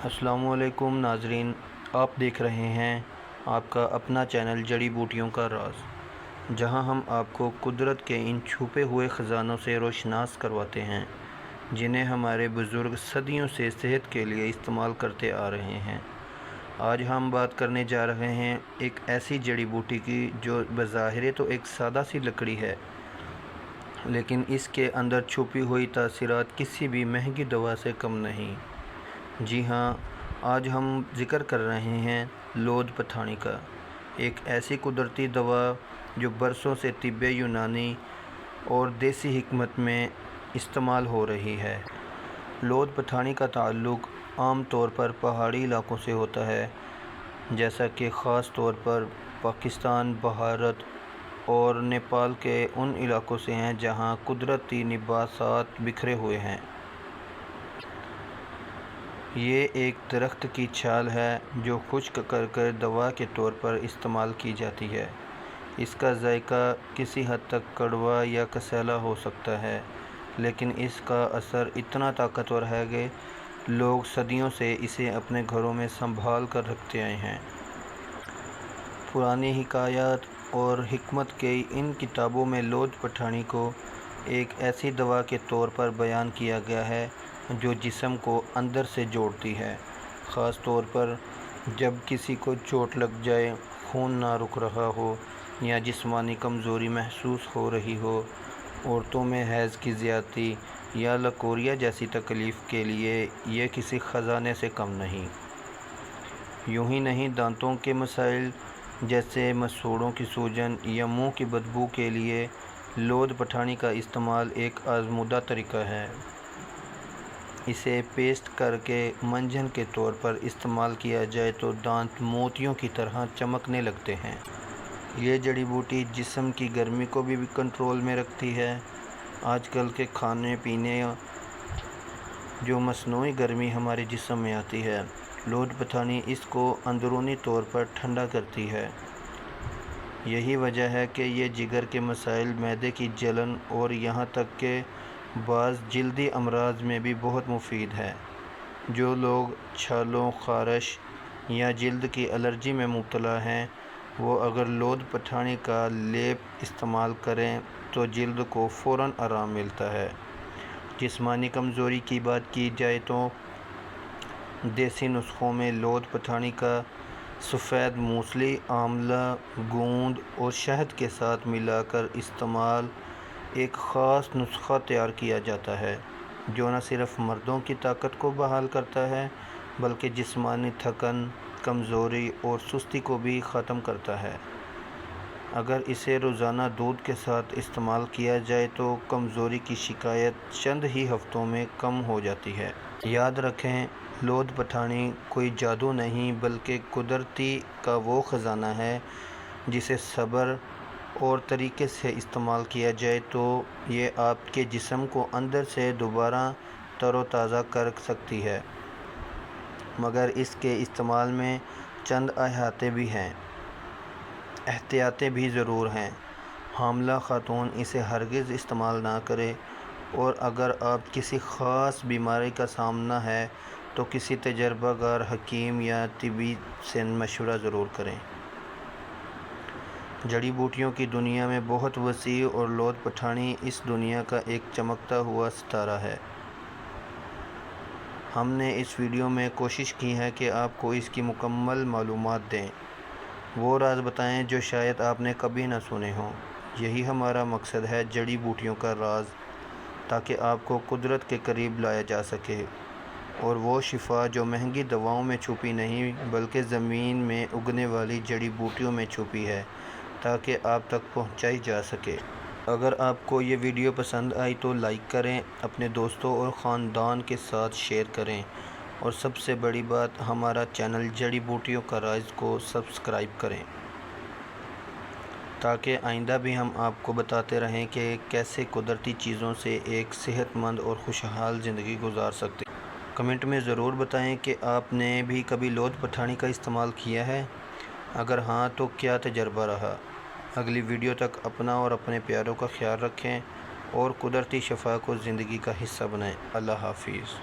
السلام علیکم ناظرین، آپ دیکھ رہے ہیں آپ کا اپنا چینل جڑی بوٹیوں کا راز، جہاں ہم آپ کو قدرت کے ان چھپے ہوئے خزانوں سے روشناس کرواتے ہیں جنہیں ہمارے بزرگ صدیوں سے صحت کے لیے استعمال کرتے آ رہے ہیں۔ آج ہم بات کرنے جا رہے ہیں ایک ایسی جڑی بوٹی کی جو بظاہر تو ایک سادہ سی لکڑی ہے، لیکن اس کے اندر چھپی ہوئی تاثیرات کسی بھی مہنگی دوا سے کم نہیں۔ جی ہاں، آج ہم ذکر کر رہے ہیں لود پٹھانی کا، ایک ایسی قدرتی دوا جو برسوں سے طب یونانی اور دیسی حکمت میں استعمال ہو رہی ہے۔ لود پٹھانی کا تعلق عام طور پر پہاڑی علاقوں سے ہوتا ہے، جیسا کہ خاص طور پر پاکستان، بھارت اور نیپال کے ان علاقوں سے ہیں جہاں قدرتی نباتات بکھرے ہوئے ہیں۔ یہ ایک درخت کی چھال ہے جو خشک کر دوا کے طور پر استعمال کی جاتی ہے۔ اس کا ذائقہ کسی حد تک کڑوا یا کسیلا ہو سکتا ہے، لیکن اس کا اثر اتنا طاقتور ہے کہ لوگ صدیوں سے اسے اپنے گھروں میں سنبھال کر رکھتے آئے ہیں۔ پرانی حکایات اور حکمت کی ان کتابوں میں لود پٹھانی کو ایک ایسی دوا کے طور پر بیان کیا گیا ہے جو جسم کو اندر سے جوڑتی ہے، خاص طور پر جب کسی کو چوٹ لگ جائے، خون نہ رک رہا ہو یا جسمانی کمزوری محسوس ہو رہی ہو۔ عورتوں میں حیض کی زیادتی یا لکوریا جیسی تکلیف کے لیے یہ کسی خزانے سے کم نہیں۔ یوں ہی نہیں، دانتوں کے مسائل جیسے مسوڑھوں کی سوجن یا منہ کی بدبو کے لیے لود پٹھانی کا استعمال ایک آزمودہ طریقہ ہے۔ اسے پیسٹ کر کے منجن کے طور پر استعمال کیا جائے تو دانت موتیوں کی طرح چمکنے لگتے ہیں۔ یہ جڑی بوٹی جسم کی گرمی کو بھی کنٹرول میں رکھتی ہے۔ آج کل کے کھانے پینے جو مصنوعی گرمی ہمارے جسم میں آتی ہے، لود پٹھانی اس کو اندرونی طور پر ٹھنڈا کرتی ہے۔ یہی وجہ ہے کہ یہ جگر کے مسائل، معدے کی جلن اور یہاں تک کہ بعض جلدی امراض میں بھی بہت مفید ہے۔ جو لوگ چھالوں، خارش یا جلد کی الرجی میں مبتلا ہیں، وہ اگر لود پٹھانی کا لیپ استعمال کریں تو جلد کو فوراً آرام ملتا ہے۔ جسمانی کمزوری کی بات کی جائے تو دیسی نسخوں میں لود پٹھانی کا سفید موسلی، آملہ، گوند اور شہد کے ساتھ ملا کر استعمال ایک خاص نسخہ تیار کیا جاتا ہے جو نہ صرف مردوں کی طاقت کو بحال کرتا ہے بلکہ جسمانی تھکن، کمزوری اور سستی کو بھی ختم کرتا ہے۔ اگر اسے روزانہ دودھ کے ساتھ استعمال کیا جائے تو کمزوری کی شکایت چند ہی ہفتوں میں کم ہو جاتی ہے۔ یاد رکھیں، لود پٹھانی کوئی جادو نہیں بلکہ قدرتی کا وہ خزانہ ہے جسے صبر اور طریقے سے استعمال کیا جائے تو یہ آپ کے جسم کو اندر سے دوبارہ تر و تازہ کر سکتی ہے۔ مگر اس کے استعمال میں چند احتیاطیں بھی ضرور ہیں۔ حاملہ خاتون اسے ہرگز استعمال نہ کریں، اور اگر آپ کسی خاص بیماری کا سامنا ہے تو کسی تجربہ کار حکیم یا طبیب سے مشورہ ضرور کریں۔ جڑی بوٹیوں کی دنیا میں بہت وسیع اور لود پٹھانی اس دنیا کا ایک چمکتا ہوا ستارہ ہے۔ ہم نے اس ویڈیو میں کوشش کی ہے کہ آپ کو اس کی مکمل معلومات دیں، وہ راز بتائیں جو شاید آپ نے کبھی نہ سنے ہوں۔ یہی ہمارا مقصد ہے، جڑی بوٹیوں کا راز، تاکہ آپ کو قدرت کے قریب لایا جا سکے اور وہ شفا جو مہنگی دواؤں میں چھپی نہیں بلکہ زمین میں اگنے والی جڑی بوٹیوں میں چھپی ہے، تاکہ آپ تک پہنچائی جا سکے۔ اگر آپ کو یہ ویڈیو پسند آئی تو لائک کریں، اپنے دوستوں اور خاندان کے ساتھ شیئر کریں، اور سب سے بڑی بات، ہمارا چینل جڑی بوٹیوں کا راز کو سبسکرائب کریں تاکہ آئندہ بھی ہم آپ کو بتاتے رہیں کہ کیسے قدرتی چیزوں سے ایک صحت مند اور خوشحال زندگی گزار سکتے ہیں۔ کمنٹ میں ضرور بتائیں کہ آپ نے بھی کبھی لود پٹھانی کا استعمال کیا ہے۔ اگر ہاں تو کیا تجربہ رہا۔ اگلی ویڈیو تک اپنا اور اپنے پیاروں کا خیال رکھیں اور قدرتی شفا کو زندگی کا حصہ بنائیں۔ اللہ حافظ۔